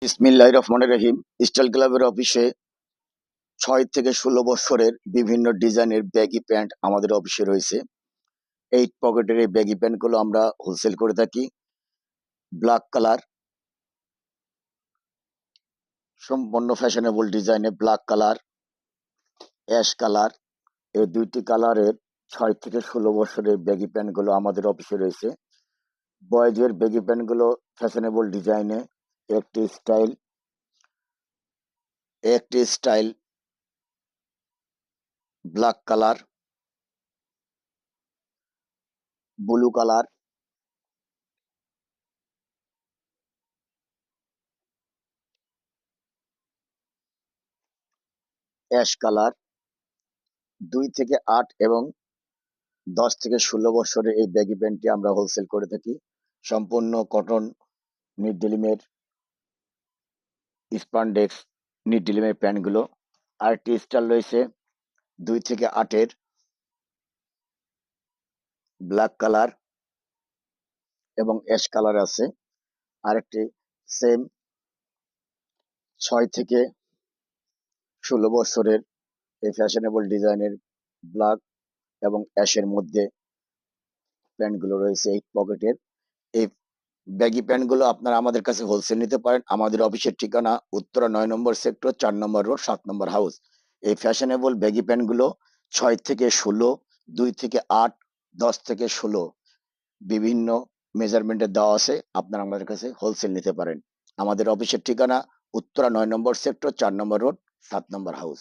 বিসমিল্লাহির রহমানির রহিম। স্টাইল ক্লাবের অফিসে ৬ থেকে ১৬ বছরের বিভিন্ন ডিজাইনের ব্যাগি প্যান্ট আমাদের অফিসে রয়েছে। 8 পকেটের এই ব্যাগি প্যান্টগুলো আমরা হোলসেল করে থাকি। ব্ল্যাক কালার, সম্পূর্ণ ফ্যাশনেবল ডিজাইনে ব্ল্যাক কালার, অ্যাশ কালার, এই ২টি কালারের ৬ থেকে ১৬ বছরের ব্যাগি প্যান্টগুলো আমাদের অফিসে রয়েছে। বয়েজের ব্যাগি প্যান্টগুলো ফ্যাশনেবল ডিজাইনে একটি style black colour, blue colour, ash colour, ২ থেকে ৮ এবং ১০ থেকে ১৬ বছরের এই ব্যাগি প্যান্টটি আমরা হোলসেল করে থাকি। সম্পূর্ণ কটন নিডডিলিমের স্পান্ডেক্স নিডডিলিমের প্যান্টগুলো। আরেকটি স্টাইল রয়েছে ২ থেকে ৮ এর ব্ল্যাক কালার এবং অ্যাশ কালার আছে। আরেকটি সেম ৬ থেকে ১৬ বছরের এই ফ্যাশনেবল ডিজাইনের ব্ল্যাক এবং অ্যাশের মধ্যে প্যান্টগুলো রয়েছে 8 পকেটের। এই ব্যাগি প্যান্টগুলো আপনারা আমাদের কাছে হোলসেল নিতে পারেন। আমাদের অফিসের ঠিকানা উত্তরা ৯ নম্বর সেক্টর, ৪ নম্বর রোড, ৭ নম্বর হাউস। এই ফ্যাশনেবল ব্যাগি প্যান্টগুলো ৬ থেকে ১৬, ২ থেকে ৮, ১০ থেকে ১৬ বিভিন্ন মেজারমেন্টের দেওয়া আছে। আপনারা আমাদের কাছে হোলসেল নিতে পারেন। আমাদের অফিসের ঠিকানা উত্তরা ৯ নম্বর সেক্টর, ৪ নম্বর রোড, ৭ নম্বর হাউস।